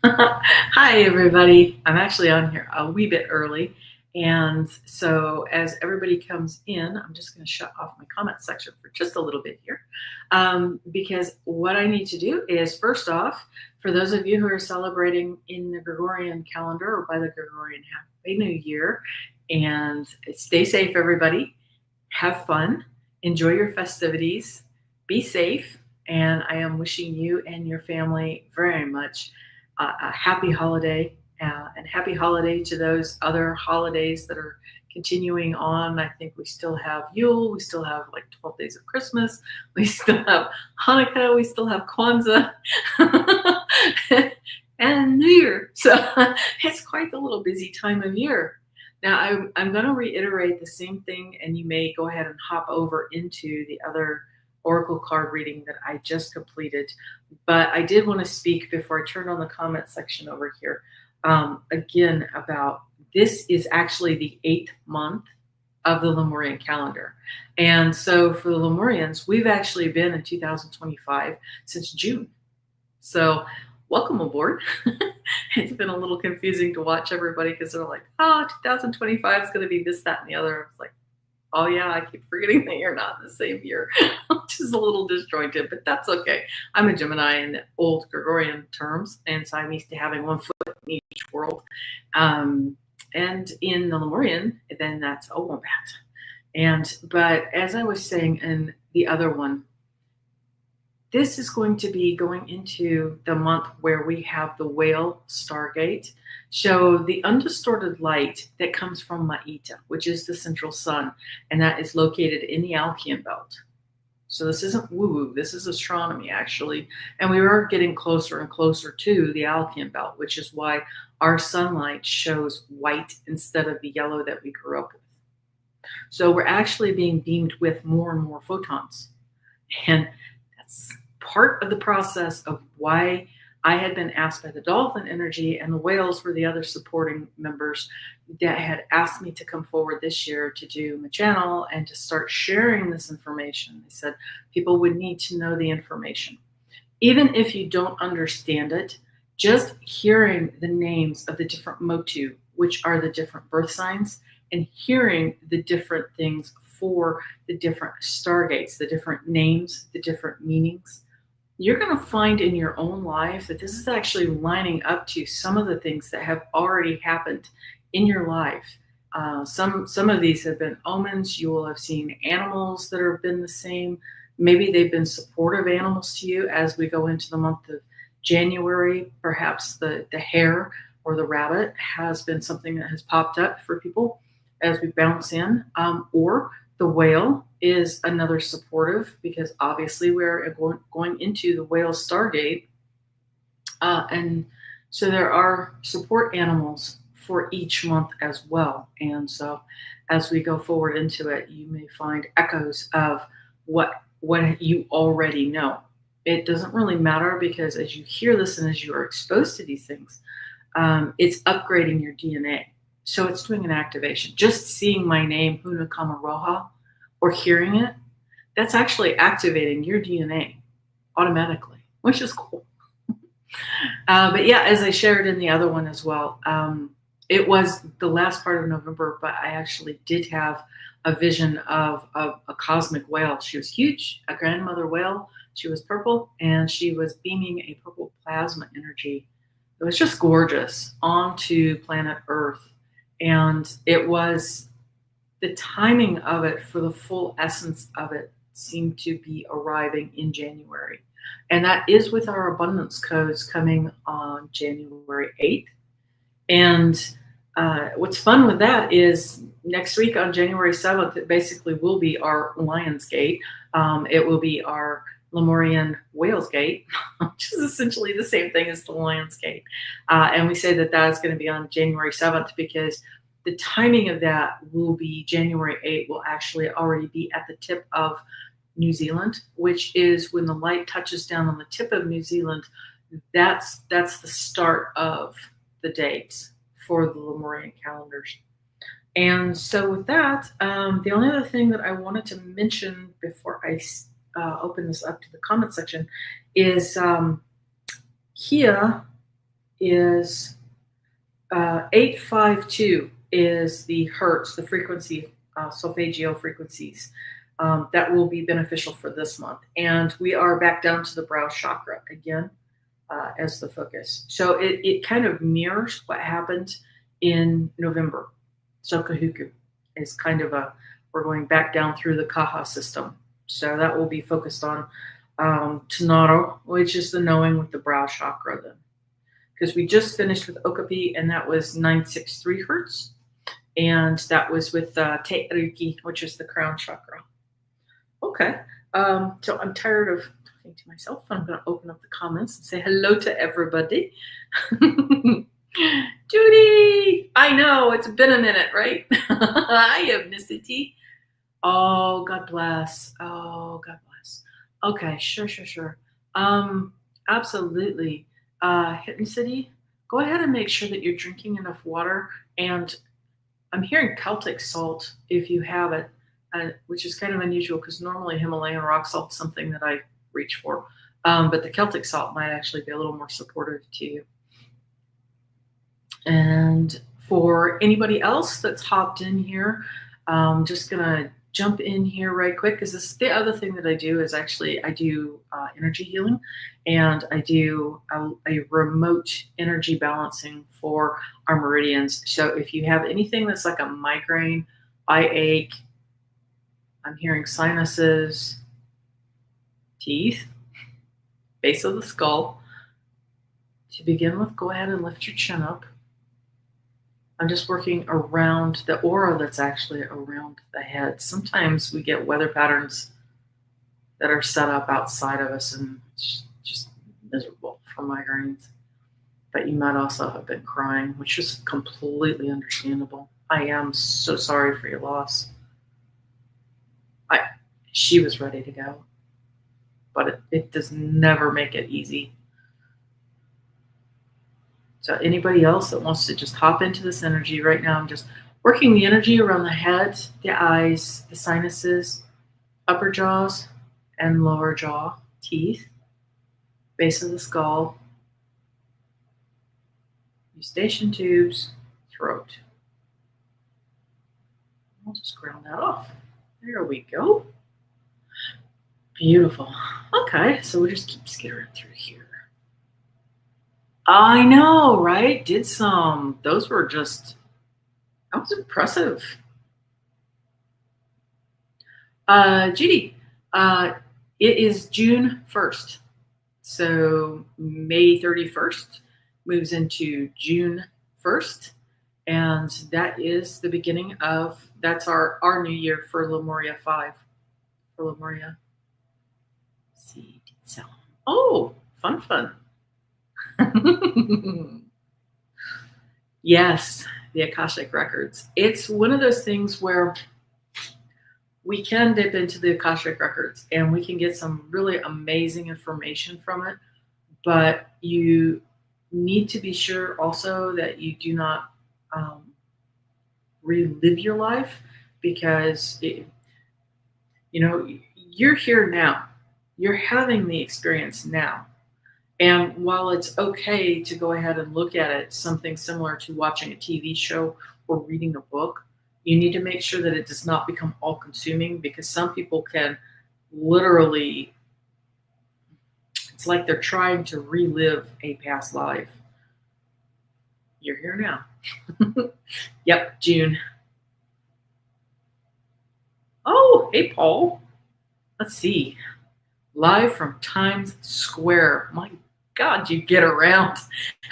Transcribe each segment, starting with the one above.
Hi, everybody. I'm actually on here a wee bit early. And so, as everybody comes in, I'm just going to shut off my comment section for just a little bit here. Because what I need to do is, first off, for those of you who are celebrating in the Gregorian calendar or by the Gregorian Happy New Year, and stay safe, everybody. Have fun, enjoy your festivities, be safe. And I am wishing you and your family very much a happy holiday, and happy holiday to those other holidays that are continuing on. I think we still have Yule, we still have like 12 days of Christmas, we still have Hanukkah, we still have Kwanzaa, and New Year. So it's quite the little busy time of year. Now, I'm going to reiterate the same thing, and you may go ahead and hop over into the other oracle card reading that I just completed. But I did want to speak before I turn on the comment section over here again about this is actually the 8th month of the Lemurian calendar. And so for the Lemurians, we've actually been in 2025 since June. So welcome aboard. It's been a little confusing to watch everybody because they're like, 2025 is going to be this, that, and the other. I was like, oh yeah, I keep forgetting that you're not in the same year, which is a little disjointed, but that's okay. I'm a Gemini in the old Gregorian terms, and so I'm used to having one foot in each world. And in the Lemurian, then that's a wombat. But as I was saying in the other one, this is going to be going into the month where we have the Whale Stargate, so the undistorted light that comes from Ma'ita, which is the central sun, and that is located in the Alkean belt. So this isn't woo-woo, this is astronomy actually, and we are getting closer and closer to the Alkean belt, which is why our sunlight shows white instead of the yellow that we grew up with. So we're actually being beamed with more and more photons, and that's part of the process of why I had been asked by the dolphin energy, and the whales were the other supporting members that had asked me to come forward this year to do my channel and to start sharing this information. They said people would need to know the information. Even if you don't understand it, just hearing the names of the different motu, which are the different birth signs, and hearing the different things for the different stargates, the different names, the different meanings, you're going to find in your own life that this is actually lining up to some of the things that have already happened in your life. Some of these have been omens. You will have seen animals that have been the same. Maybe they've been supportive animals to you as we go into the month of January. Perhaps the hare or the rabbit has been something that has popped up for people as we bounce in, or the whale is another supportive, because obviously we're going into the Whale Stargate. And so there are support animals for each month as well. And so as we go forward into it, you may find echoes of what you already know. It doesn't really matter, because as you hear this and as you are exposed to these things, it's upgrading your DNA. So it's doing an activation. Just seeing my name, Huna Kamaroha, or hearing it, that's actually activating your DNA automatically, which is cool. But yeah, as I shared in the other one as well, it was the last part of November, but I actually did have a vision of a cosmic whale. She was huge, a grandmother whale. She was purple, and she was beaming a purple plasma energy. It was just gorgeous onto planet Earth. And it was the timing of it for the full essence of it seemed to be arriving in January. And that is with our abundance codes coming on January 8th. And what's fun with that is next week on January 7th, it basically will be our Lion's Gate. It will be our Lemurian Whale's Gate, which is essentially the same thing as the Lion's Gate. And we say that that is going to be on January 7th because the timing of that will be January 8th, will actually already be at the tip of New Zealand, which is when the light touches down on the tip of New Zealand. That's the start of the dates for the Lemurian calendars. And so with that, the only other thing that I wanted to mention before I open this up to the comment section is here is 852 is the hertz, the frequency, solfeggio frequencies that will be beneficial for this month. And we are back down to the brow chakra again as the focus. So it kind of mirrors what happened in November. Sokahuku is kind of we're going back down through the Kaha system. So that will be focused on Tanaro, which is the knowing with the brow chakra then. Because we just finished with Okapi, and that was 963 hertz. And that was with Te Ariki, which is the crown chakra. Okay. So I'm tired of talking to myself. I'm going to open up the comments and say hello to everybody. Judy! I know, it's been a minute, right? Hi, Ethnicity. Oh, God bless. Oh, God bless. Okay, sure. Absolutely. Hidden City, go ahead and make sure that you're drinking enough water. And I'm hearing Celtic salt if you have it, which is kind of unusual because normally Himalayan rock salt is something that I reach for. But the Celtic salt might actually be a little more supportive to you. And for anybody else that's hopped in here, I'm just going to jump in here right quick because this is the other thing that I do is actually I do energy healing, and I do a remote energy balancing for our meridians. So if you have anything that's like a migraine, eye ache, I'm hearing sinuses, teeth, base of the skull, to begin with, go ahead and lift your chin up. I'm just working around the aura that's actually around the head. Sometimes we get weather patterns that are set up outside of us, and it's just miserable for migraines. But you might also have been crying, which is completely understandable. I am so sorry for your loss. She was ready to go, but it does never make it easy. So anybody else that wants to just hop into this energy right now, I'm just working the energy around the head, the eyes, the sinuses, upper jaws and lower jaw, teeth, base of the skull, eustachian tubes, throat. I'll just ground that off. There we go. Beautiful. Okay, so we'll just keep skittering through here. I know, right? Did some. Those were just, that was impressive. Judy, it is June 1st. So May 31st moves into June 1st. And that is the beginning of, that's our new year for Lemuria 5. For Lemuria. See, so. Oh, fun. Yes, the Akashic Records. It's one of those things where we can dip into the Akashic Records and we can get some really amazing information from it, but you need to be sure also that you do not relive your life, because you're here now. You're having the experience now. And while it's okay to go ahead and look at it, something similar to watching a TV show or reading a book, you need to make sure that it does not become all-consuming, because some people can literally, it's like they're trying to relive a past life. You're here now. Yep, June. Oh, hey, Paul. Let's see. Live from Times Square. My God, you get around.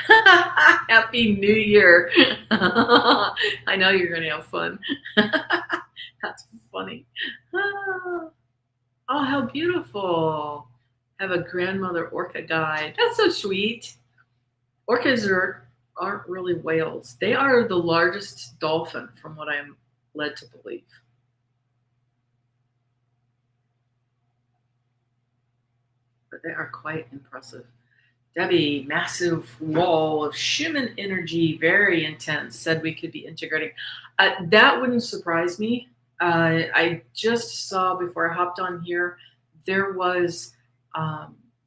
Happy New Year. I know you're going to have fun. That's funny. Oh, how beautiful. Have a grandmother orca guide. That's so sweet. Orcas aren't really whales. They are the largest dolphin, from what I'm led to believe. But they are quite impressive. Debbie, massive wall of Schumann energy, very intense, said we could be integrating. That wouldn't surprise me. I just saw, before I hopped on here, there was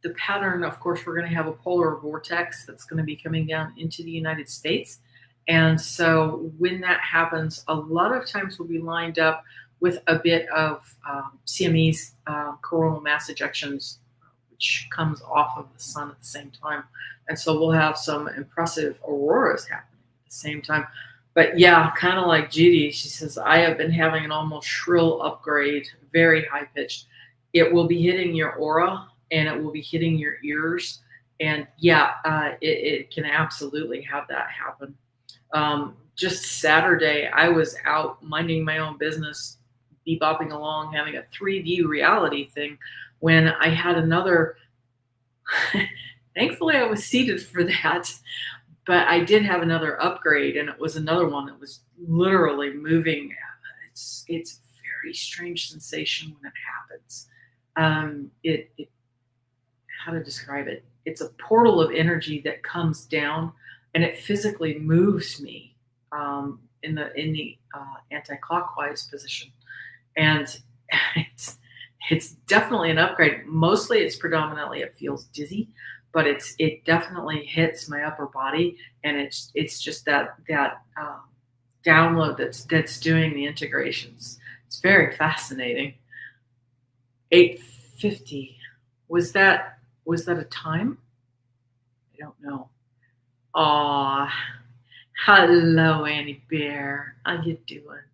the pattern, of course, we're going to have a polar vortex that's going to be coming down into the United States. And so when that happens, a lot of times we'll be lined up with a bit of CMEs, coronal mass ejections, which comes off of the sun at the same time. And so we'll have some impressive auroras happening at the same time. But yeah, kind of like Judy, she says, I have been having an almost shrill upgrade, very high pitched. It will be hitting your aura and it will be hitting your ears. And yeah, it can absolutely have that happen. Just Saturday, I was out minding my own business, bebopping along, having a 3D reality thing when I had another, thankfully I was seated for that, but I did have another upgrade, and it was another one that was literally moving. It's a very strange sensation when it happens. How to describe it? It's a portal of energy that comes down, and it physically moves me in the anti-clockwise position, and it's definitely an upgrade. Mostly, it's predominantly it feels dizzy, but it definitely hits my upper body, and it's just that download that's doing the integrations. It's very fascinating. 8:50, was that a time? I don't know. Aw, hello, Annie Bear. How you doing?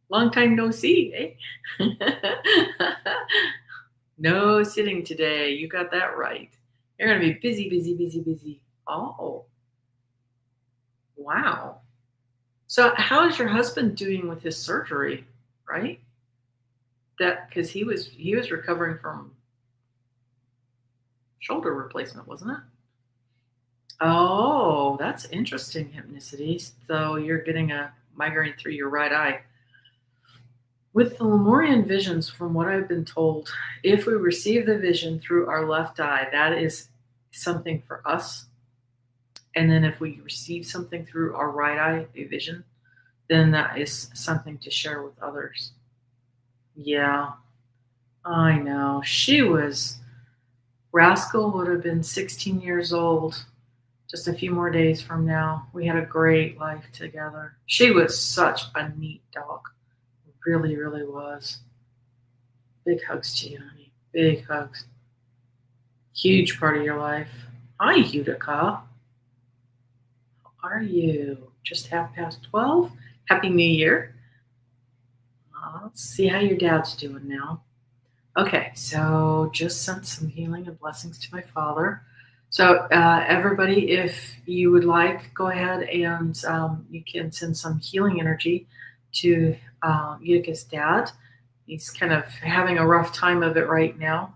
Long time no see, eh? No sitting today. You got that right. You're going to be busy, busy, busy, busy. Oh, wow. So how is your husband doing with his surgery, right? That because he was recovering from shoulder replacement, wasn't it? Oh, that's interesting, hypnicity. So you're getting a migraine through your right eye. With the Lemurian visions, from what I've been told, if we receive the vision through our left eye, that is something for us. And then if we receive something through our right eye, a vision, then that is something to share with others. Yeah, I know. Rascal would have been 16 years old just a few more days from now. We had a great life together. She was such a neat dog. Really, really was. Big hugs to you, honey. Big hugs. Huge part of your life. Hi, Utica. How are you? Just 12:30? Happy New Year. Let's see how your dad's doing now. Okay, so just sent some healing and blessings to my father. So everybody, if you would like, go ahead and you can send some healing energy to Utica's dad. He's kind of having a rough time of it right now.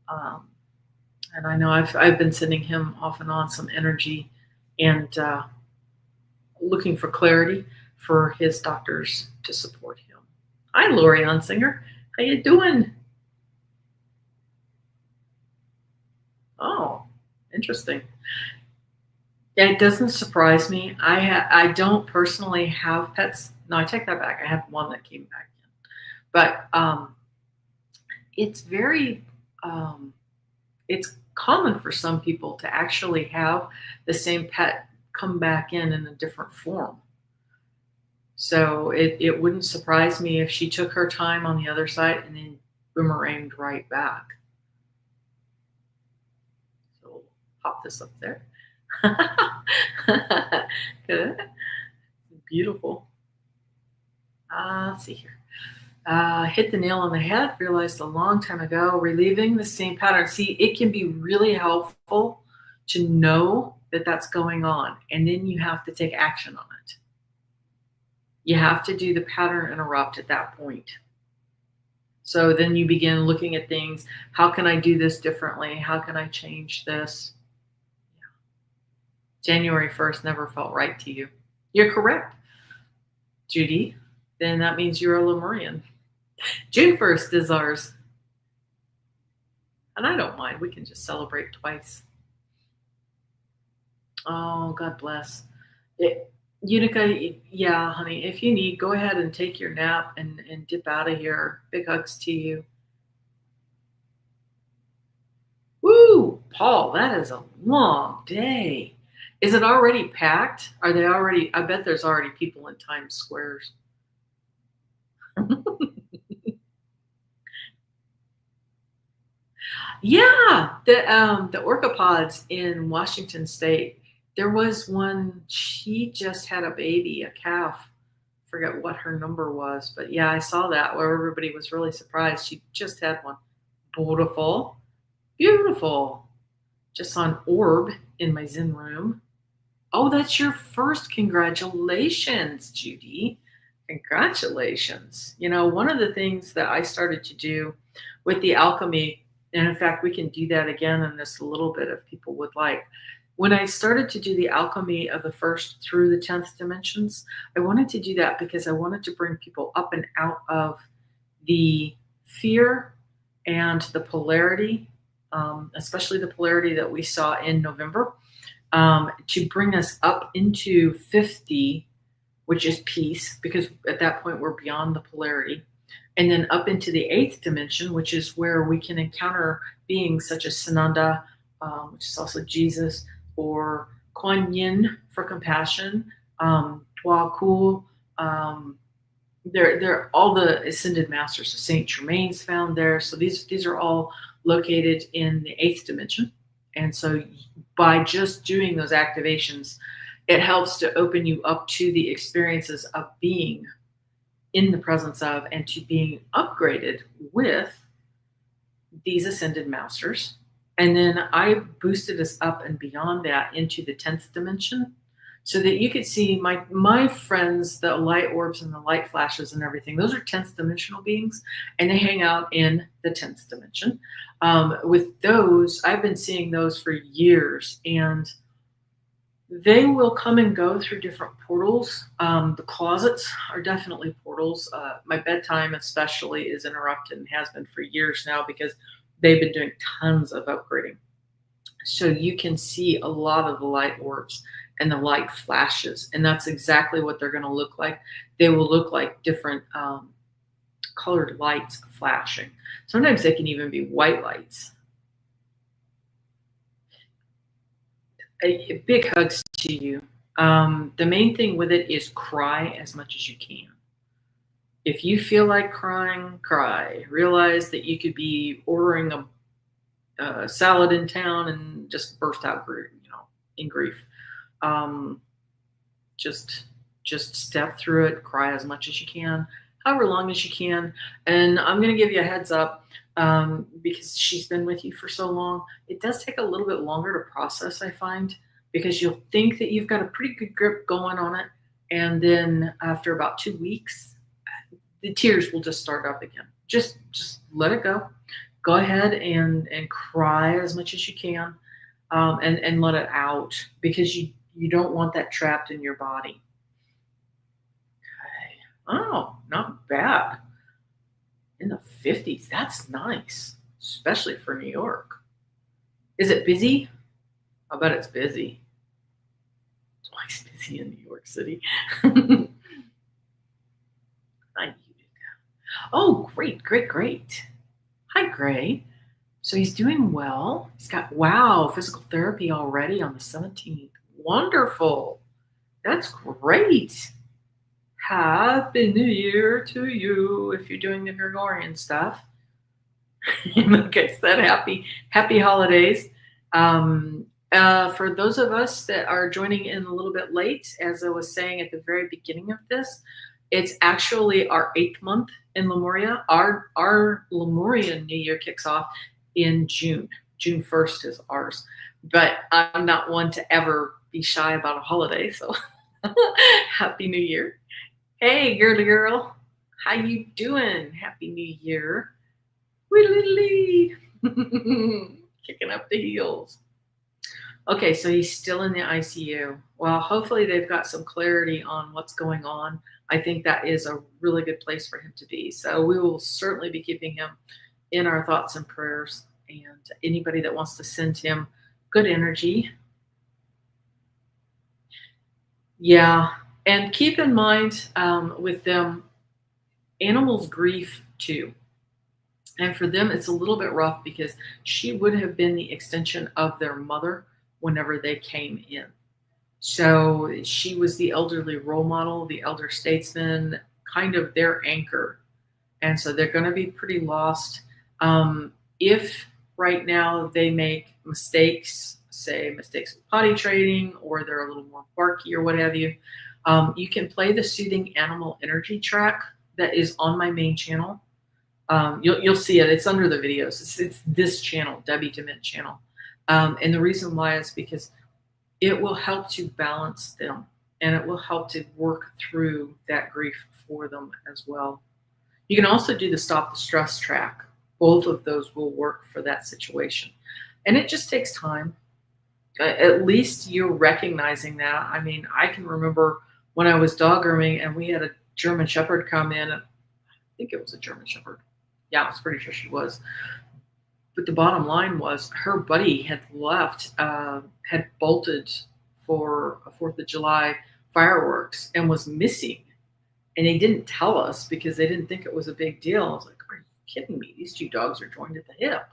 And I know I've been sending him off and on some energy and looking for clarity for his doctors to support him. Hi, Lori Hunsinger. How you doing? Oh, interesting. Yeah, it doesn't surprise me. I don't personally have pets. No, I take that back. I have one that came back in, but it's very it's common for some people to actually have the same pet come back in a different form. So it wouldn't surprise me if she took her time on the other side and then boomeranged right back. So pop this up there. Good. Beautiful. Let's see here. Hit the nail on the head. Realized a long time ago, relieving the same pattern. See, it can be really helpful to know that that's going on, and then you have to take action on it. You have to do the pattern interrupt at that point. So then you begin looking at things. How can I do this differently? How can I change this? January 1st never felt right to you. You're correct, Judy. Then that means you're a Lemurian. June 1st is ours. And I don't mind. We can just celebrate twice. Oh, God bless. Utica, yeah, honey, if you need, go ahead and take your nap and dip out of here. Big hugs to you. Paul, that is a long day. Is it already packed? Are they already? I bet there's already people in Times Squares. Yeah, the orcapods in Washington State. There was one. She just had a baby, a calf. Forget what her number was, but yeah, I saw that where everybody was really surprised. She just had one. Beautiful, beautiful. Just on Orb in my Zen room. Oh, that's your first. Congratulations, Judy. Congratulations. You know, one of the things that I started to do with the alchemy, and in fact, we can do that again in this a little bit if people would like. When I started to do the alchemy of the first through the 10th dimensions, I wanted to do that because I wanted to bring people up and out of the fear and the polarity, especially the polarity that we saw in November, to bring us up into 50, which is peace, because at that point we're beyond the polarity, and then up into the 8th dimension, which is where we can encounter beings such as Sananda, which is also Jesus, or Kuan Yin for compassion, Hua Ku. They're all the ascended masters. So Saint Germain's found there. So these are all located in the 8th dimension. And so by just doing those activations, it helps to open you up to the experiences of being in the presence of and to being upgraded with these ascended masters. And then I boosted us up and beyond that into the 10th dimension so that you could see my friends, the light orbs and the light flashes and everything. Those are 10th dimensional beings, and they hang out in the 10th dimension. With those, I've been seeing those for years, and they will come and go through different portals. The closets are definitely portals. My bedtime especially is interrupted and has been for years now because they've been doing tons of upgrading. So you can see a lot of the light orbs and the light flashes, and that's exactly what they're going to look like. They will look like different colored lights flashing. Sometimes they can even be white lights. Big hugs to you. The main thing with it is cry as much as you can. If you feel like crying, cry. Realize that you could be ordering a salad in town and just burst out, in grief. Just step through it, cry as much as you can, however long as you can. And I'm going to give you a heads up, because she's been with you for so long. It does take a little bit longer to process, I find, because you'll think that you've got a pretty good grip going on it. And then after about 2 weeks, the tears will just start up again. Just let it go. Go ahead and cry as much as you can, and let it out, because you don't want that trapped in your body. Okay. Oh, not bad. In the 50s, that's nice, especially for New York. Is it busy? I bet it's busy. It's always busy in New York City. Oh, great. Hi, Gray. So he's doing well. He's got, physical therapy already on the 17th. Wonderful. That's great. Happy New Year to you if you're doing the Gregorian stuff. Like I said, happy holidays. For those of us that are joining in a little bit late, as I was saying at the very beginning of this, it's actually our 8th month in Lemuria. Our Lemurian New Year kicks off in June. June 1st is ours. But I'm not one to ever be shy about a holiday, so Happy New Year. Hey, girly girl. How you doing? Happy New Year. Wee kicking up the heels. Okay, so he's still in the ICU. Well, hopefully they've got some clarity on what's going on. I think that is a really good place for him to be. So we will certainly be keeping him in our thoughts and prayers. And anybody that wants to send him good energy. Yeah, and keep in mind with them, animals grieve too. And for them, it's a little bit rough because she would have been the extension of their mother whenever they came in. So she was the elderly role model, the elder statesman, kind of their anchor. And so they're going to be pretty lost. If right now they make mistakes, say mistakes with potty training, or they're a little more barky or what have you, you can play the soothing animal energy track that is on my main channel. You'll see it. It's under the videos. It's this channel, Debbie Dement channel. And the reason why is because it will help to balance them, and it will help to work through that grief for them as well. You can also do the stop the stress track. Both of those will work for that situation. And it just takes time. At least you're recognizing that. I mean, I can remember when I was dog grooming and we had a German Shepherd come in. I think it was a German Shepherd. Yeah, I was pretty sure she was. But the bottom line was her buddy had left, had bolted for a 4th of July fireworks and was missing. And they didn't tell us because they didn't think it was a big deal. I was like, are you kidding me? These two dogs are joined at the hip.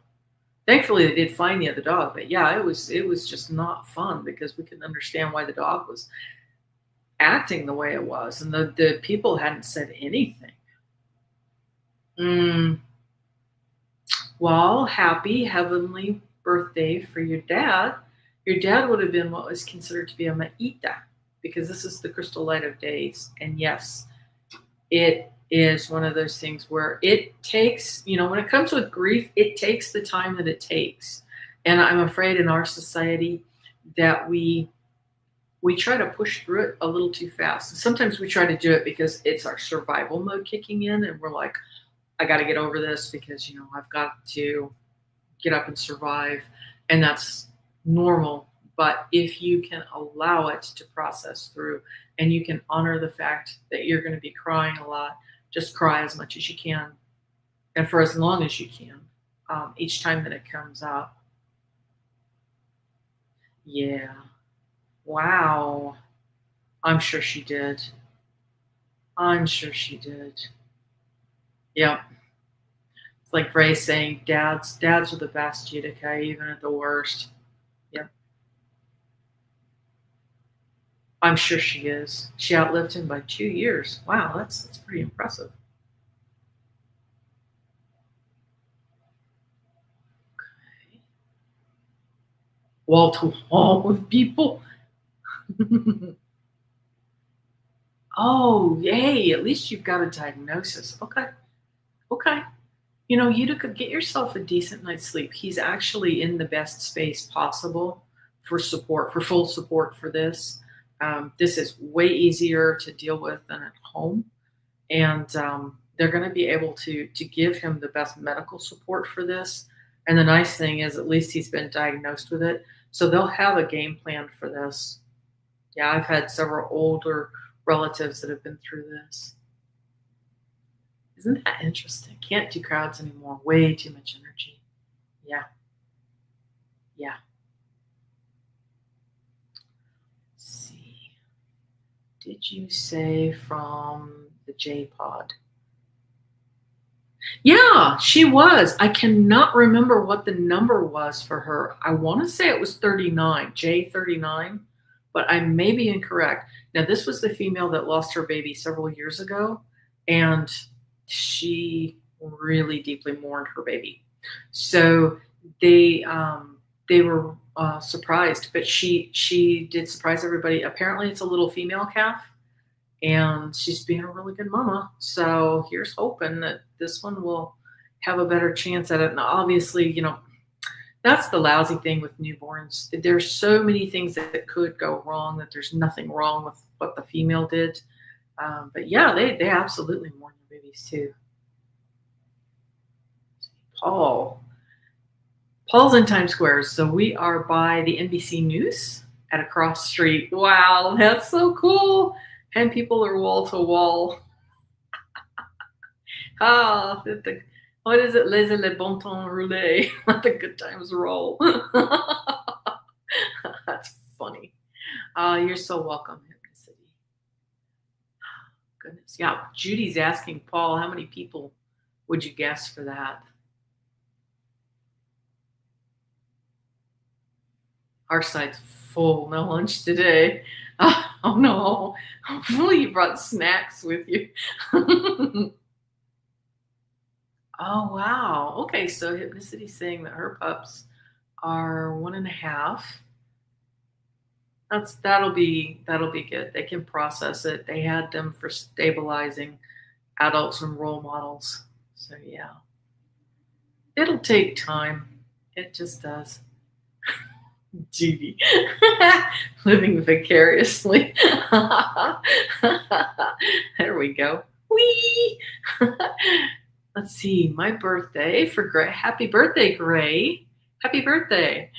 Thankfully, they did find the other dog. But yeah, it was just not fun because we couldn't understand why the dog was acting the way it was. And the people hadn't said anything. Well, happy heavenly birthday for your dad. Your dad would have been what was considered to be a Maita, because this is the crystal light of days. And yes, it is one of those things where it takes, when it comes with grief, it takes the time that it takes. And I'm afraid in our society that we try to push through it a little too fast. And sometimes we try to do it because it's our survival mode kicking in, and we're like, I got to get over this because, I've got to get up and survive. And that's normal. But if you can allow it to process through, and you can honor the fact that you're going to be crying a lot, just cry as much as you can and for as long as you can, each time that it comes up. Yeah. Wow. I'm sure she did. I'm sure she did. Yeah. It's like Ray saying, dads are the best, Utica, even at the worst. Yep. I'm sure she is. She outlived him by 2 years. Wow, that's pretty impressive. Okay. Wall to wall with people. Oh, yay! At least you've got a diagnosis. Okay. Okay. Utica, get yourself a decent night's sleep. He's actually in the best space possible for support, for full support for this. This is way easier to deal with than at home. And they're going to be able to give him the best medical support for this. And the nice thing is, at least he's been diagnosed with it. So they'll have a game plan for this. Yeah, I've had several older relatives that have been through this. Isn't that interesting? Can't do crowds anymore. Way too much energy. Yeah. Yeah. Let's see. Did you say from the J Pod? Yeah, she was. I cannot remember what the number was for her. I want to say it was 39, J39, but I may be incorrect. Now, this was the female that lost her baby several years ago, and she really deeply mourned her baby. So they were surprised, but she did surprise everybody. Apparently, it's a little female calf, and she's being a really good mama. So here's hoping that this one will have a better chance at it. And obviously, that's the lousy thing with newborns. There's so many things that could go wrong, that there's nothing wrong with what the female did. But yeah, they absolutely mourn their babies too. Paul's in Times Square. So we are by the NBC News at a cross street. Wow, that's so cool. And people are wall to wall. What is it? Laissez le bon temps rouler. Let the good times roll. That's funny. You're so welcome, Hypnicity. Goodness. Yeah, Judy's asking Paul, how many people would you guess for that? Our side's full. No lunch today. Oh no. Hopefully you brought snacks with you. Oh wow. Okay, so Hypnicity's saying that her pups are 1.5. That'll be good. They can process it. They had them for stabilizing adults and role models. So yeah. It'll take time. It just does. Judy. Living vicariously. There we go. Whee! Let's see. My birthday for Gray. Happy birthday, Gray. Happy birthday.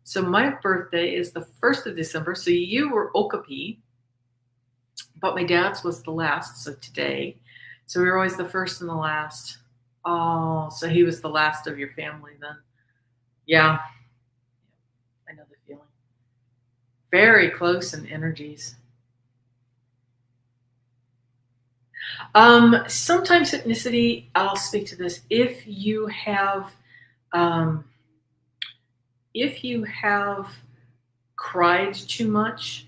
So my birthday is the 1st of December. So you were Okapi, but my dad's was the last. So today. So we were always the first and the last. Oh, so he was the last of your family then. Yeah, I know the feeling. Very close in energies. Sometimes Hypnicity, I'll speak to this. Um, if you have cried too much,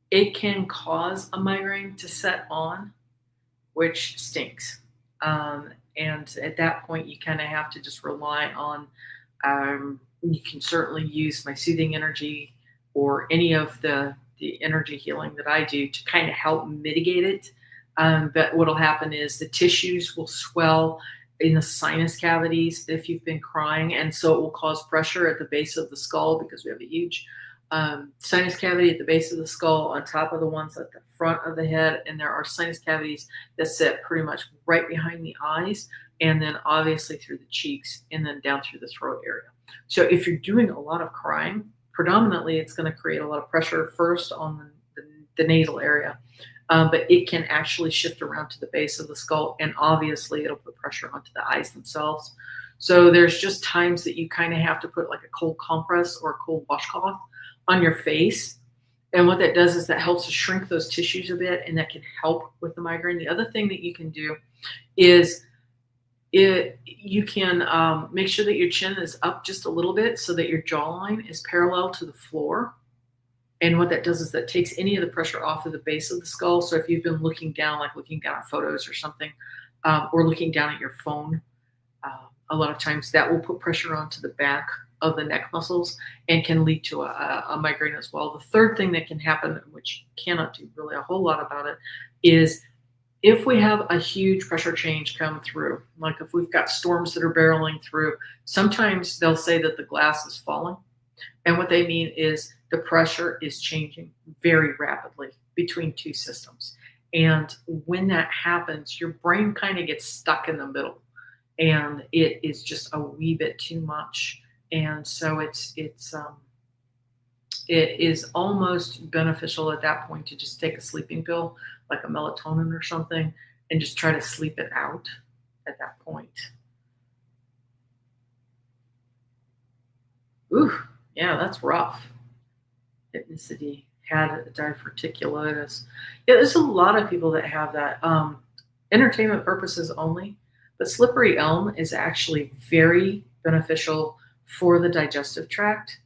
it can cause a migraine to set on, which stinks. And at that point, you kind of have to just rely on. You can certainly use my soothing energy or any of the energy healing that I do to kind of help mitigate it. But what'll happen is the tissues will swell in the sinus cavities if you've been crying, and so it will cause pressure at the base of the skull because we have a huge sinus cavity at the base of the skull on top of the ones at the front of the head, and there are sinus cavities that sit pretty much right behind the eyes, and then obviously through the cheeks, and then down through the throat area. So if you're doing a lot of crying, predominantly it's going to create a lot of pressure first on the nasal area. But it can actually shift around to the base of the skull, and obviously it'll put pressure onto the eyes themselves. So there's just times that you kind of have to put like a cold compress or a cold washcloth on your face. And what that does is that helps to shrink those tissues a bit, and that can help with the migraine. The other thing that you can do is you can make sure that your chin is up just a little bit so that your jawline is parallel to the floor. And what that does is that takes any of the pressure off of the base of the skull. So if you've been looking down, like looking down at photos or something, or looking down at your phone, a lot of times that will put pressure onto the back of the neck muscles and can lead to a migraine as well. The third thing that can happen, which you cannot do really a whole lot about it, is if we have a huge pressure change come through, like if we've got storms that are barreling through, sometimes they'll say that the glass is falling. And what they mean is the pressure is changing very rapidly between two systems. And when that happens, your brain kind of gets stuck in the middle, and it is just a wee bit too much. And so it is almost beneficial at that point to just take a sleeping pill, like a melatonin or something, and just try to sleep it out at that point. Ooh, yeah, that's rough. Hypnicity had diverticulitis. Yeah, there's a lot of people that have that. Entertainment purposes only, but slippery elm is actually very beneficial for the digestive tract,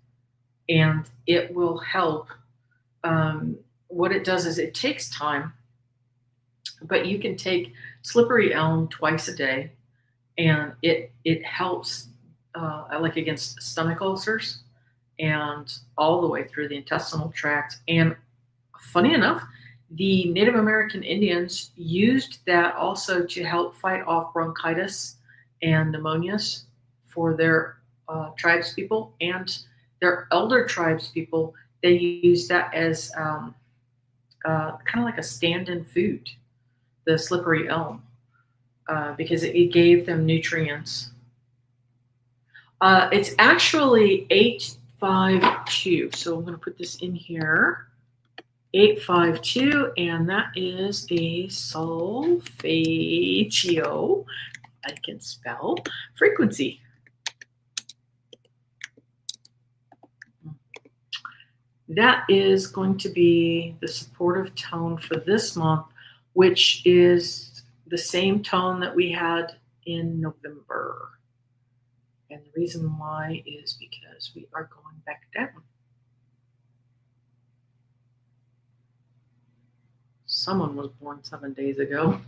and it will help. What it does is it takes time, but you can take slippery elm twice a day, and it helps like against stomach ulcers and all the way through the intestinal tract. And funny enough, the Native American Indians used that also to help fight off bronchitis and pneumonias for their tribes people, and their elder tribes people. They used that as kind of like a stand-in food, the slippery elm, because it gave them nutrients. It's actually 852. So I'm going to put this in here. 852, and that is a solfeggio, I can spell, frequency. That is going to be the supportive tone for this month, which is the same tone that we had in November. And the reason why is because we are going back down. someone was born 7 days ago.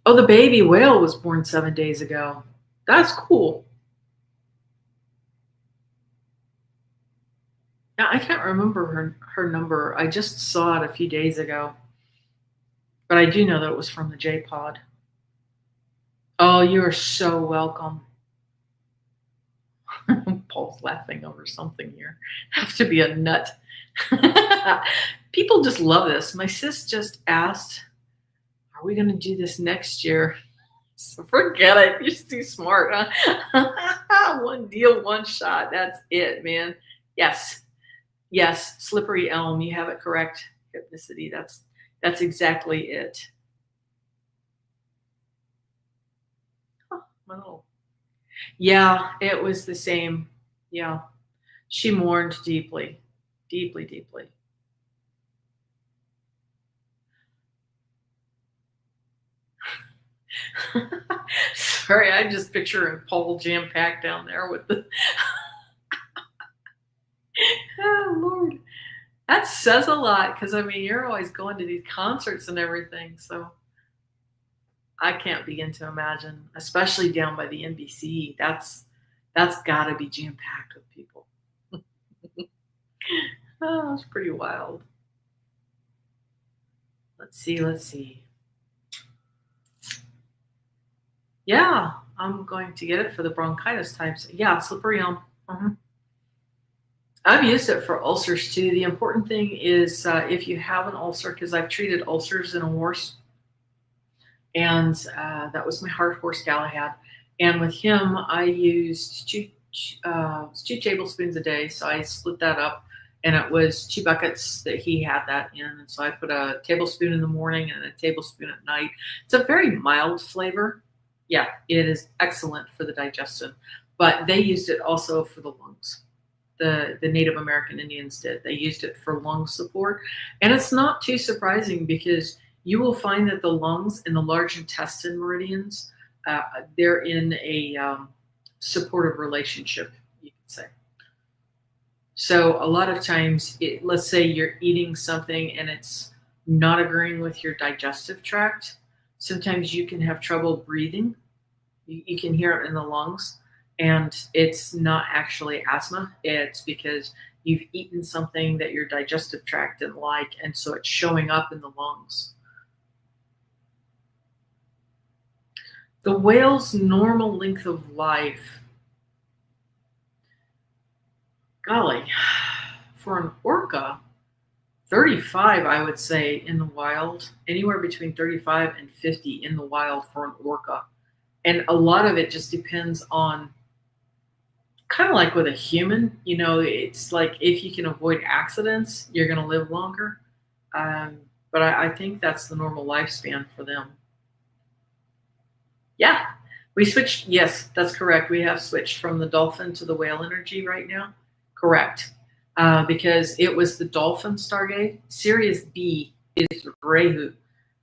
Oh, the baby whale was born 7 days ago. That's cool. Now, I can't remember her number. I just saw it a few days ago. But I do know that it was from the J Pod. Oh, you are so welcome. Paul's laughing over something here. Have to be a nut. People just love this. My sis just asked, are we going to do this next year? So forget it. You're too smart, huh? One deal, one shot. That's it, man. Yes. Yes. Slippery elm. You have it correct. Hypnicity. That's exactly it. Huh, my little. Yeah, it was the same. Yeah. She mourned deeply, deeply, deeply. Sorry, I just picturing Paul jam packed down there with the. Oh, Lord. That says a lot because I mean, you're always going to these concerts and everything. So I can't begin to imagine, especially down by the NBC. That's got to be jam packed with people. Oh, it's pretty wild. Let's see. Let's see. Yeah, I'm going to get it for the bronchitis types. Yeah, slippery elm. I've used it for ulcers too. The important thing is if you have an ulcer, because I've treated ulcers in a horse, and that was my hard horse Galahad. And with him, I used two tablespoons a day. So I split that up, and it was 2 buckets that he had that in. And so I put a tablespoon in the morning and a tablespoon at night. It's a very mild flavor. Yeah, it is excellent for the digestion. But they used it also for the lungs. The Native American Indians did. They used it for lung support. And it's not too surprising because you will find that the lungs and the large intestine meridians, they're in a supportive relationship, you could say. So a lot of times, let's say you're eating something and it's not agreeing with your digestive tract. Sometimes you can have trouble breathing. You can hear it in the lungs. And it's not actually asthma. It's because you've eaten something that your digestive tract didn't like, and so it's showing up in the lungs. The whale's normal length of life. Golly, for an orca, 35, I would say, in the wild. Anywhere between 35 and 50 in the wild for an orca. And a lot of it just depends on, kind of like with a human, it's like if you can avoid accidents, you're going to live longer. But I think that's the normal lifespan for them. Yeah, we switched. Yes, that's correct. We have switched from the dolphin to the whale energy right now. Correct. Because it was the dolphin Stargate. Sirius B is Rehu,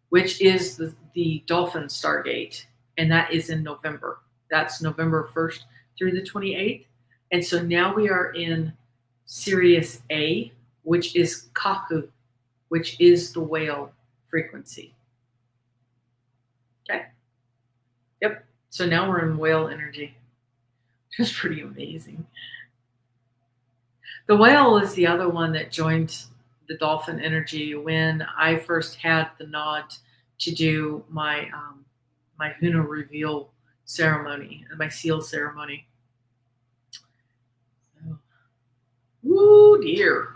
which is the dolphin Stargate. And that is in November. That's November 1st through the 28th. And so now we are in Sirius A, which is Kahu, which is the whale frequency. Okay. Yep. So now we're in whale energy. It's pretty amazing. The whale is the other one that joined the dolphin energy when I first had the nod to do my my Huna reveal ceremony, my seal ceremony. Woo dear.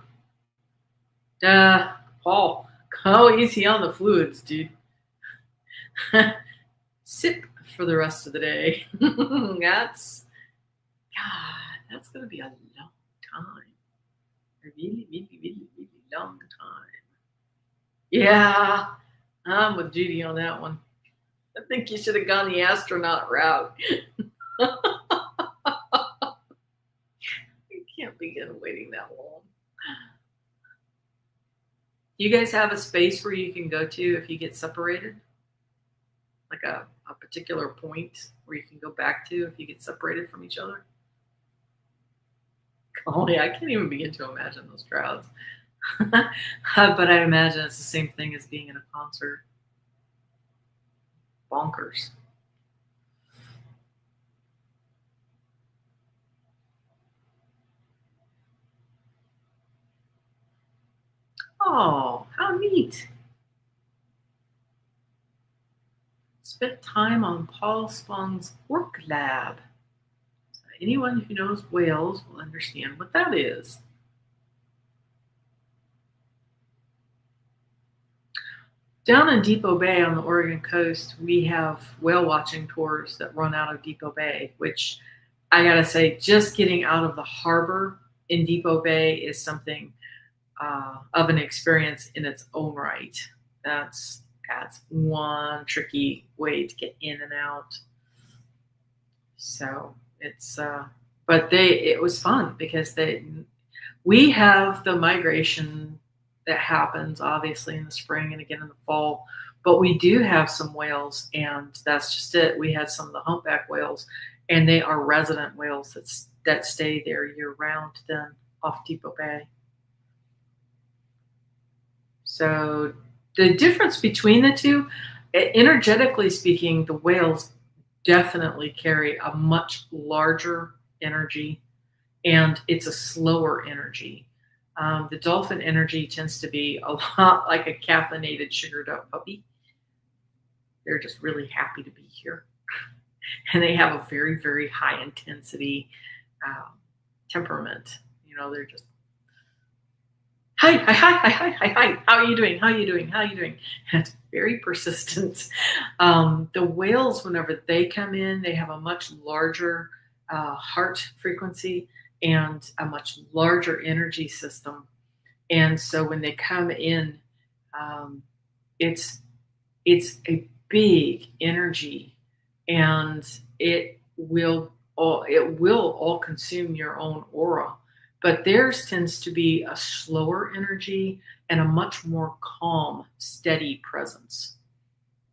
Paul, go easy on the fluids, dude. Sip for the rest of the day. That's gonna be a long time. A really, really, really, really long time. Yeah, I'm with Judy on that one. I think you should have gone the astronaut route. You can't begin waiting that long. You guys have a space where you can go to if you get separated? Like a particular point where you can go back to if you get separated from each other? Golly, I can't even begin to imagine those crowds. But I imagine it's the same thing as being in a concert. Bonkers. Oh, how neat. Spent time on Paul Spong's work lab. Anyone who knows whales will understand what that is. Down in Depot Bay on the Oregon coast, we have whale watching tours that run out of Depot Bay, which I gotta say, just getting out of the harbor in Depot Bay is something of an experience in its own right. That's one tricky way to get in and out. So it's, but it was fun because we have the migration that happens obviously in the spring and again in the fall, but we do have some whales, and that's just it. We had some of the humpback whales, and they are resident whales that stay there year round then off Depot Bay. So the difference between the two, energetically speaking, the whales definitely carry a much larger energy, and it's a slower energy. The dolphin energy tends to be a lot like a caffeinated sugared up puppy. They're just really happy to be here. And they have a very, very high intensity um, temperament. They're just, hi, hi, hi, hi, hi, hi, hi. How are you doing? How are you doing? How are you doing? And it's very persistent. The whales, whenever they come in, they have a much larger heart frequency and a much larger energy system. And so when they come in, um, it's it's a big energy, and it will all consume your own aura. But theirs tends to be a slower energy and a much more calm, steady presence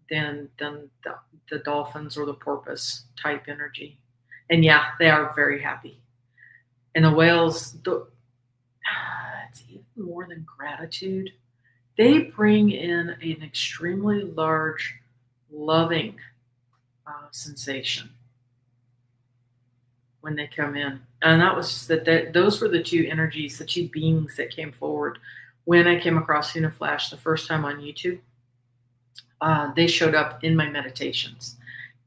than the dolphins or the porpoise type energy. And yeah, they are very happy. And the whales, it's even more than gratitude. They bring in an extremely large, loving sensation when they come in. And that was just those were the two energies, the two beings that came forward when I came across Huna Flash the first time on YouTube. They showed up in my meditations,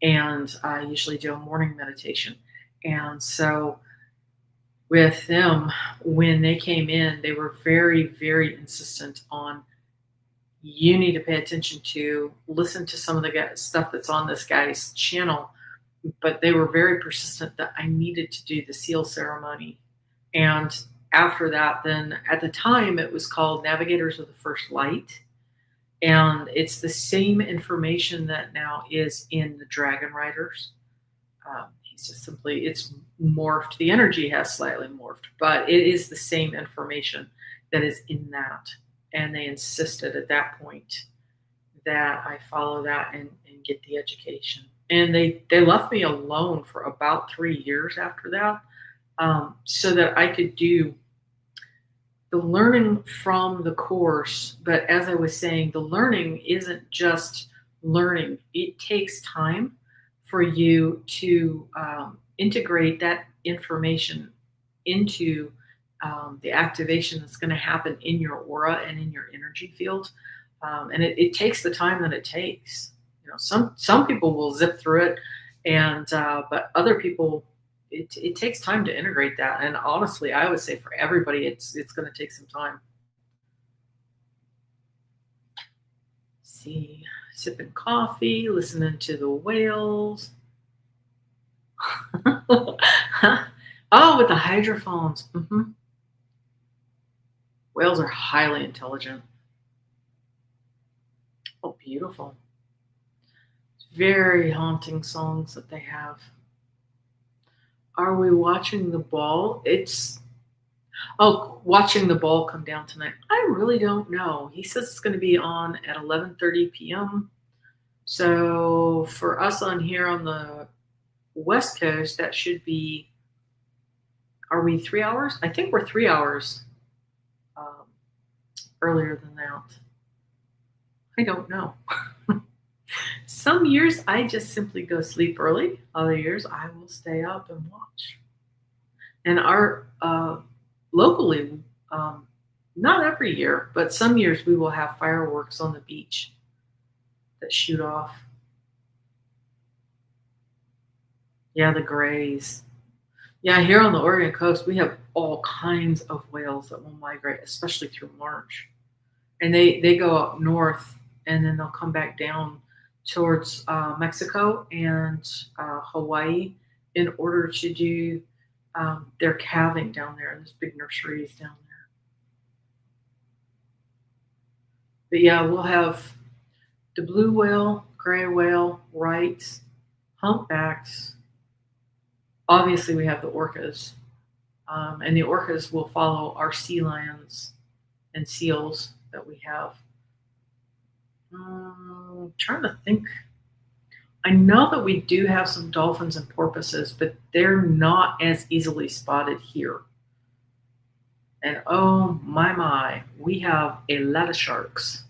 and I usually do a morning meditation. And so with them, when they came in, they were very, very insistent on, you need to pay attention to, listen to some of the stuff that's on this guy's channel. But they were very persistent that I needed to do the seal ceremony. And after that, then at the time it was called Navigators of the First Light. And it's the same information that now is in the Dragon Riders. He's just simply, it's morphed. The energy has slightly morphed, but it is the same information that is in that. And they insisted at that point that I follow that and get the education. And they left me alone for about 3 years after that, so that I could do the learning from the course. But as I was saying, the learning isn't just learning. It takes time for you to integrate that information into the activation that's going to happen in your aura and in your energy field. And it takes the time that it takes. Some people will zip through it, and but other people, it takes time to integrate that. And honestly, I would say for everybody, it's going to take some time. See, sipping coffee, listening to the whales. Oh, with the hydrophones. Whales are highly intelligent. Oh, beautiful. Very haunting songs that they have. Are we watching the ball? Watching the ball come down tonight. I really don't know. He says it's going to be on at 11:30 p.m. So for us on here on the West Coast, that should be, are we 3 hours? I think we're 3 hours earlier than that? I don't know. Some years I just simply go sleep early. Other years I will stay up and watch. And our locally, um, not every year, but some years we will have fireworks on the beach that shoot off. Yeah, the grays. Yeah, here on the Oregon coast, we have all kinds of whales that will migrate, especially through March. And they go up north and then they'll come back down towards Mexico and Hawaii in order to do their calving down there. There's big nurseries down there. But yeah, we'll have the blue whale, gray whale, rights, humpbacks. Obviously, we have the orcas, and the orcas will follow our sea lions and seals that we have. Trying to think. I know that we do have some dolphins and porpoises, but they're not as easily spotted here. And oh my, we have a lot of sharks.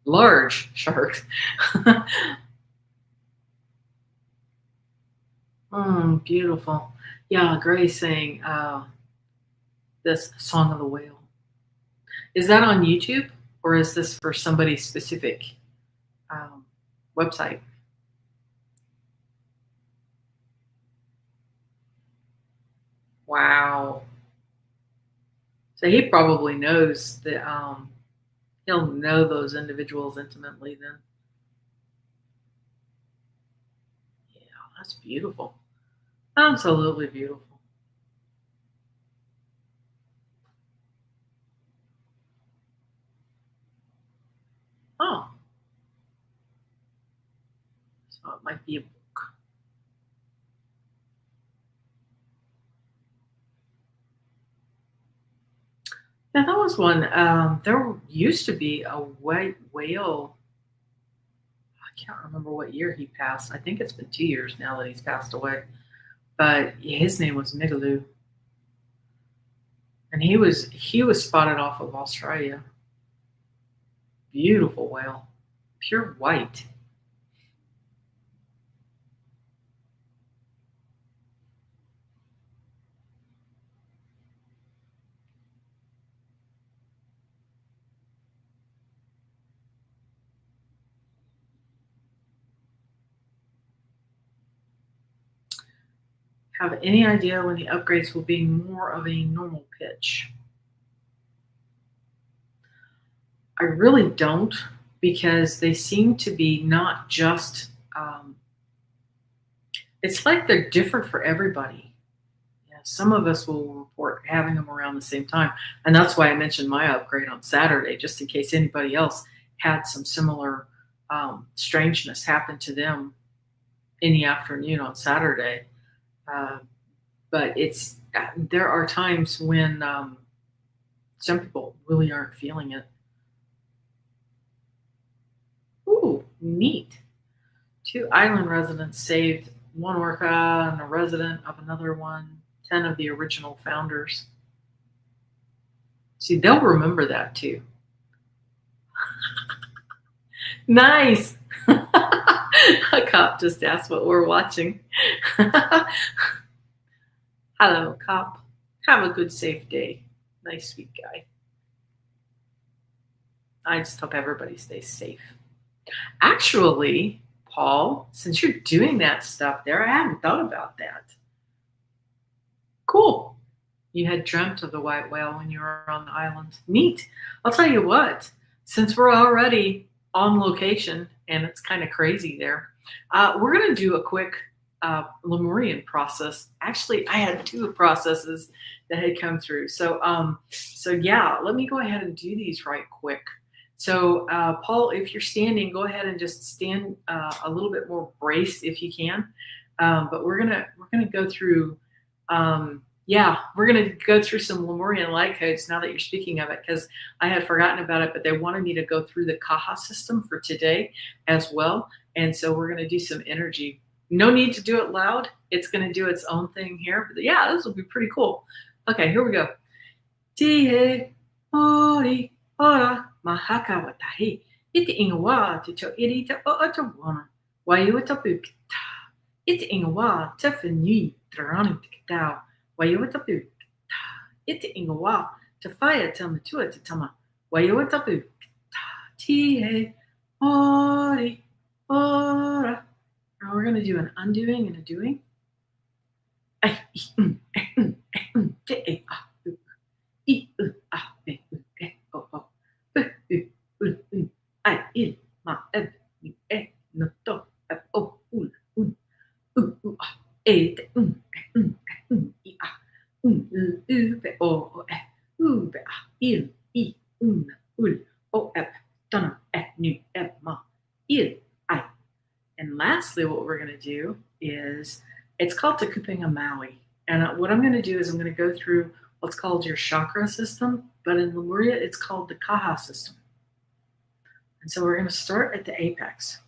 Large sharks. Beautiful. Yeah, Grace saying this Song of the Whale. Is that on YouTube or is this for somebody's specific website? Wow. So he probably knows that he'll know those individuals intimately then. Yeah, that's beautiful. Absolutely beautiful. Oh, so it might be a book. Yeah, that was one. There used to be a white whale. I can't remember what year he passed. I think it's been 2 years now that he's passed away. But his name was Migaloo, and he was spotted off of Australia. Beautiful whale, pure white. Have any idea when the upgrades will be more of a normal pitch? I really don't, because they seem to be not just, it's like they're different for everybody. Yeah, some of us will report having them around the same time. And that's why I mentioned my upgrade on Saturday, just in case anybody else had some similar strangeness happen to them in the afternoon on Saturday. Uh, but there are times when some people really aren't feeling it. Ooh, neat. 2 island residents saved, 1 orca and a resident of another one, 10 of the original founders. See, they'll remember that too. Nice. A cop just asked what we're watching. Hello, cop. Have a good, safe day. Nice, sweet guy. I just hope everybody stays safe. Actually, Paul, since you're doing that stuff there, I hadn't thought about that. Cool. You had dreamt of the white whale when you were on the island. Neat. I'll tell you what, since we're already on location and it's kind of crazy there, we're going to do a quick Lemurian process. Actually, I had 2 processes that had come through. So yeah, let me go ahead and do these right quick. So Paul, if you're standing, go ahead and just stand a little bit more braced if you can. But we're gonna go through. We're gonna go through some Lemurian light codes now that you're speaking of it, because I had forgotten about it, but they wanted me to go through the Kaha system for today as well. And so we're gonna do some energy. No need to do it loud. It's gonna do its own thing here. But yeah, this will be pretty cool. Okay, here we go. Tihe, ori, ora, mahaka watahi. Iti ingawa te cho iri te o atawana. Wayu tapukita. Iti ingawa te fenui trani tikitao. Wayu tapukita. Iti ingawa te fire te matua te tama. Wayu tapukita. Tihe, ori, ora. Now we're going to do an undoing and a doing. I a be e o o u I il ma eb ni e no to eb o un a e te I a be o e be a il I ul o eb donna e nu eb ma il I. And lastly, what we're going to do is, it's called Te Kupinga Maui. And what I'm going to do is I'm going to go through what's called your chakra system, but in Lemuria, it's called the Kaha system. And so we're going to start at the apex.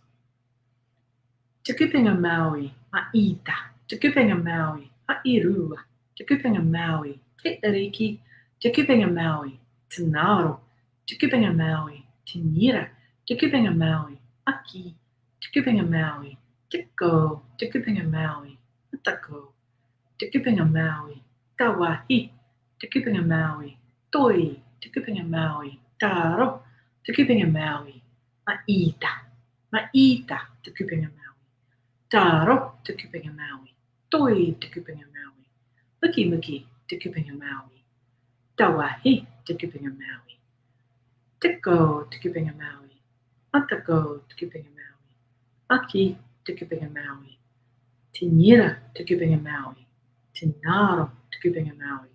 Te Kupinga Maui, Ma'ita. Te Kupinga Maui, Ha'irua. Te Kupinga Maui, Te Ariki. Te Kupinga Maui, Te Naro. Te Kupinga Maui, Te Nira. Te Kupinga Maui, Aki. Te Kupinga Maui, Te Ko. Te Kupinga Maui, Atako. Te Kupinga Maui, Tawahi. Te Kupinga Maui, Toi. Te Kupinga Maui, Taro. Te Kupinga Maui, Ma'ita. Ma'ita. Te Kupinga Maui, Taro. Te Kupinga Maui, Toi. Te Kupinga Maui, Muki Muki. Te Kupinga Maui, Tawahi. Te Kupinga Maui, Te Ko. Te Kupinga Maui, Atako. Te Kupinga Maui, Aki. Te Kupinga Maui, Te Nira. Te Kupinga Maui, Te Naro. Te Kupinga Maui,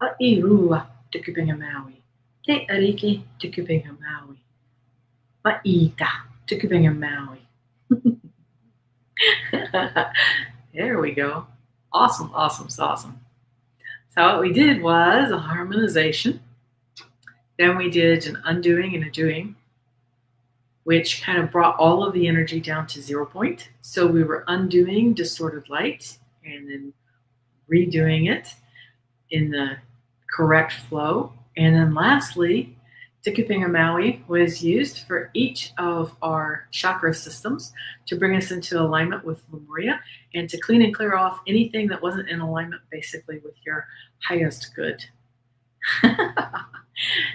A'irua. Te Kupinga Maui, Te Ariki. Te Kupinga Maui, Ma'ita. Te Kupinga Maui. There we go. Awesome, awesome, awesome. So what we did was a harmonization. Then we did an undoing and a doing, which kind of brought all of the energy down to 0 point. So we were undoing distorted light and then redoing it in the correct flow. And then lastly, Te Kupinga Maui was used for each of our chakra systems to bring us into alignment with Lemuria and to clean and clear off anything that wasn't in alignment basically with your highest good.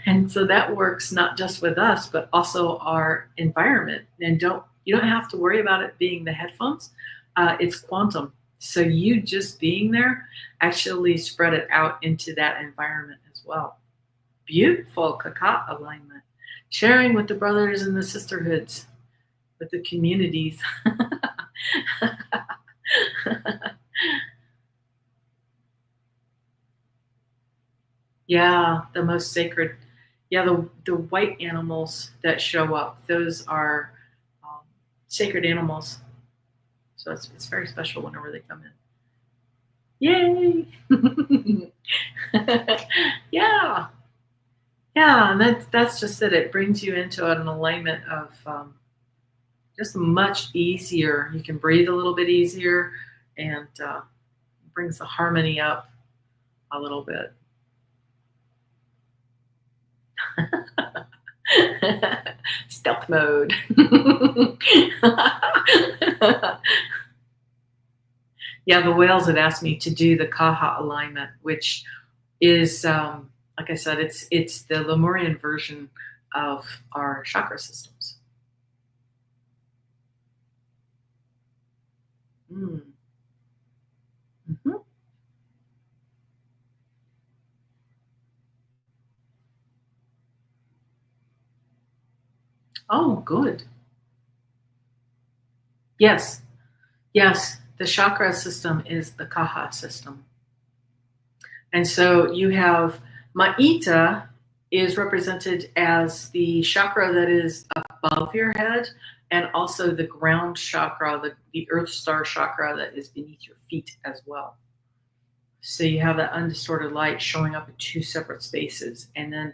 And so that works not just with us, but also our environment. And you don't have to worry about it being the headphones. It's quantum. So you just being there actually spread it out into that environment as well. Beautiful Kaka alignment. Sharing with the brothers and the sisterhoods, with the communities. Yeah, the most sacred. Yeah, the white animals that show up, those are sacred animals. So it's very special whenever they come in. Yay! Yeah. Yeah, and that's just it. It brings you into an alignment of just much easier. You can breathe a little bit easier, and brings the harmony up a little bit. Stealth mode. Yeah, the whales had asked me to do the Kaha alignment, which is, like I said, it's the Lemurian version of our chakra systems. Mm-hmm. Oh, good. Yes. Yes. The chakra system is the Kaha system. And so you have Ma'ita is represented as the chakra that is above your head, and also the ground chakra, the earth star chakra that is beneath your feet as well. So you have that undistorted light showing up in two separate spaces. And then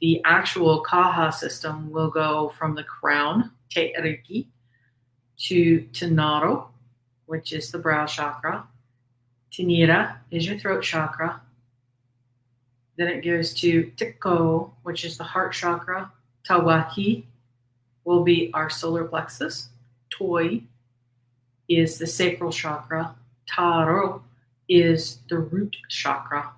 the actual Kaha system will go from the crown, Te Ariki, to Naro, which is the brow chakra. Te Nira is your throat chakra. Then it goes to Tiko, which is the heart chakra. Tawahi will be our solar plexus. Toi is the sacral chakra. Taro is the root chakra.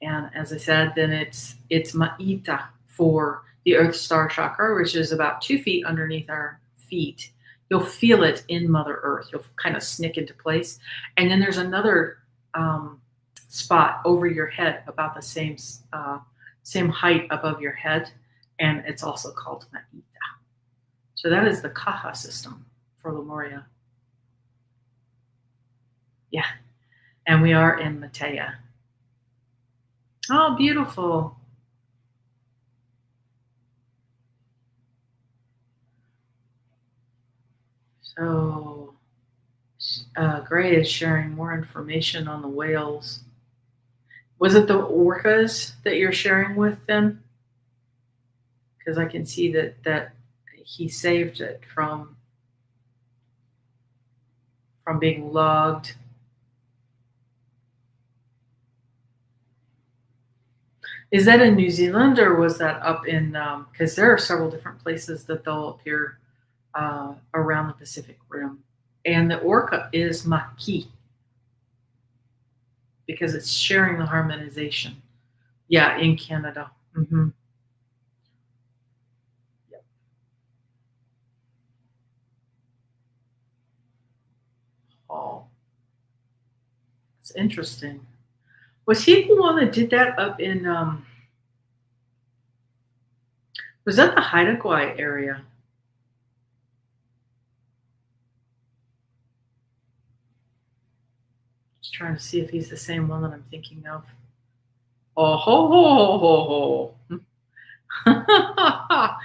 And as I said, then it's Ma'ita for the Earth Star chakra, which is about 2 feet underneath our feet. You'll feel it in Mother Earth. You'll kind of snick into place. And then there's another spot over your head, about the same height above your head, and it's also called Ma'ita. So that is the Kaha system for Lemuria. Yeah, and we are in Matea. Oh, beautiful. So Gray is sharing more information on the whales. Was it the orcas that you're sharing with them? Because I can see that he saved it from being logged. Is that in New Zealand, or was that up in? Because there are several different places that they'll appear around the Pacific Rim, and the orca is maki because it's sharing the harmonization. Yeah, in Canada. Mm-hmm. Yep. Oh, it's interesting. Was he the one that did that up in? Was that the Haida Gwaii area? Just trying to see if he's the same one that I'm thinking of. Oh ho ho ho ho ho!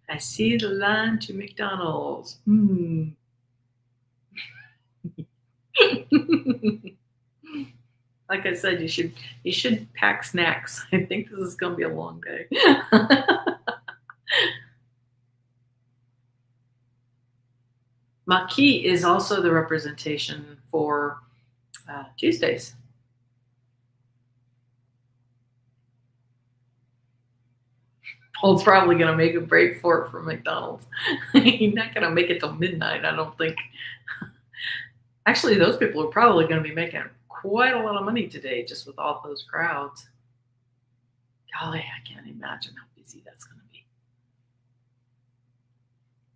I see the line to McDonald's. Like I said, you should pack snacks. I think this is going to be a long day. Maki is also the representation for Tuesdays. Paul's probably going to make a break for it for McDonald's. He's not going to make it till midnight, I don't think. Actually, those people are probably going to be making quite a lot of money today just with all those crowds. Golly, I can't imagine how busy that's going to be.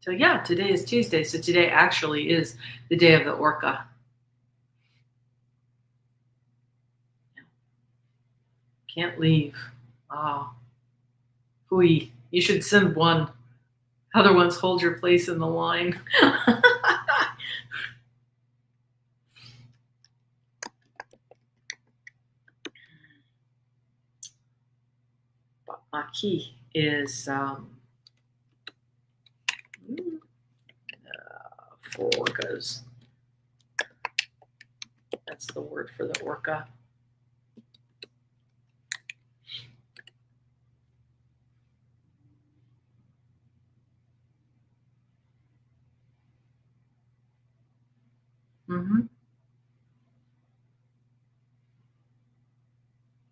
So yeah, today is Tuesday. So today actually is the day of the orca. Can't leave. Oh, Hui, you should send one. Other ones hold your place in the line. But Maki is for orcas. That's the word for the orca. Mm-hmm.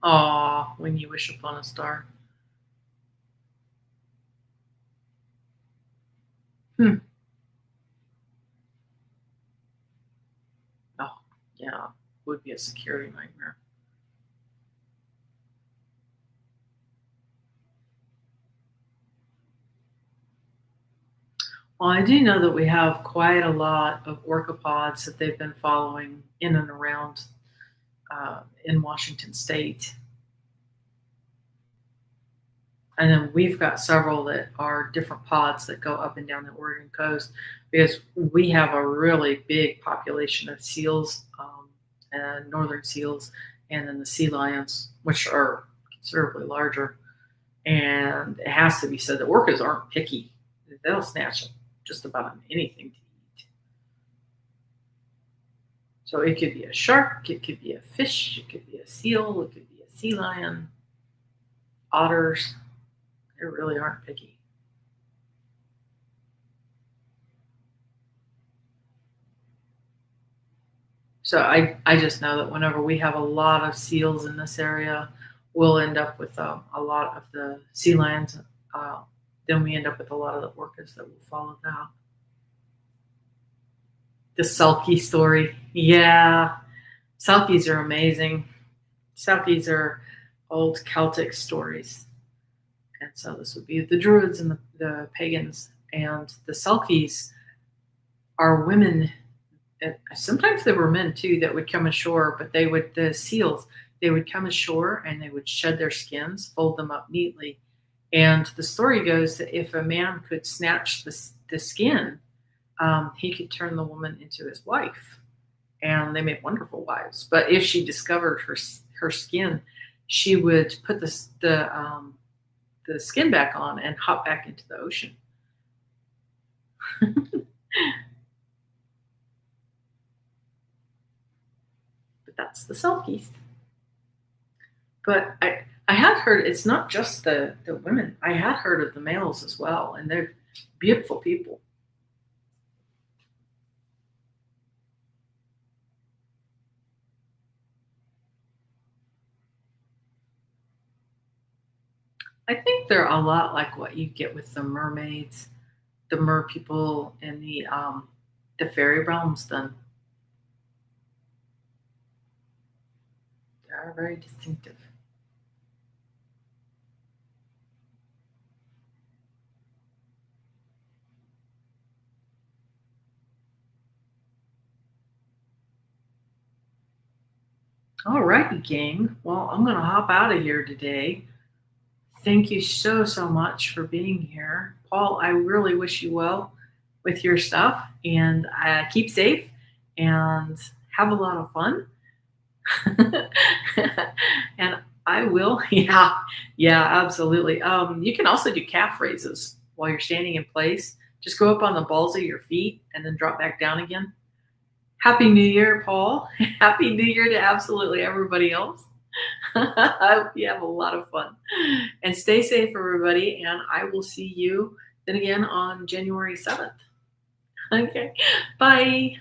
Aw, when you wish upon a star. Oh, yeah, would be a security nightmare. Well, I do know that we have quite a lot of orcapods that they've been following in and around in Washington State. And then we've got several that are different pods that go up and down the Oregon coast because we have a really big population of seals and northern seals, and then the sea lions, which are considerably larger. And it has to be said that orcas aren't picky. They'll snatch just about anything to eat. So it could be a shark, it could be a fish, it could be a seal, it could be a sea lion, otters. They really aren't picky. So I just know that whenever we have a lot of seals in this area, we'll end up with a lot of the sea lions. Uh, then we end up with a lot of the orcas that will follow that. The Selkie story. Yeah, Selkies are amazing. Selkies are old Celtic stories. And so this would be the Druids and the pagans. And the Selkies are women. Sometimes there were men too that would come ashore, but the seals, they would come ashore and they would shed their skins, fold them up neatly. And the story goes that if a man could snatch the skin, he could turn the woman into his wife. And they made wonderful wives. But if she discovered her skin, she would put the skin back on and hop back into the ocean. But that's the Selkies. But I had heard it's not just the women. I had heard of the males as well, and they're beautiful people. I think they're a lot like what you get with the mermaids, the mer people, and the fairy realms. Then they are very distinctive. All righty, gang. Well, I'm gonna hop out of here today. Thank you so much for being here, Paul. I really wish you well with your stuff, and keep safe and have a lot of fun. And I will. Yeah, absolutely. You can also do calf raises while you're standing in place. Just go up on the balls of your feet and then drop back down again. Happy New Year, Paul. Happy New Year to absolutely everybody else. I hope you have a lot of fun. And stay safe, everybody. And I will see you then again on January 7th. Okay. Bye.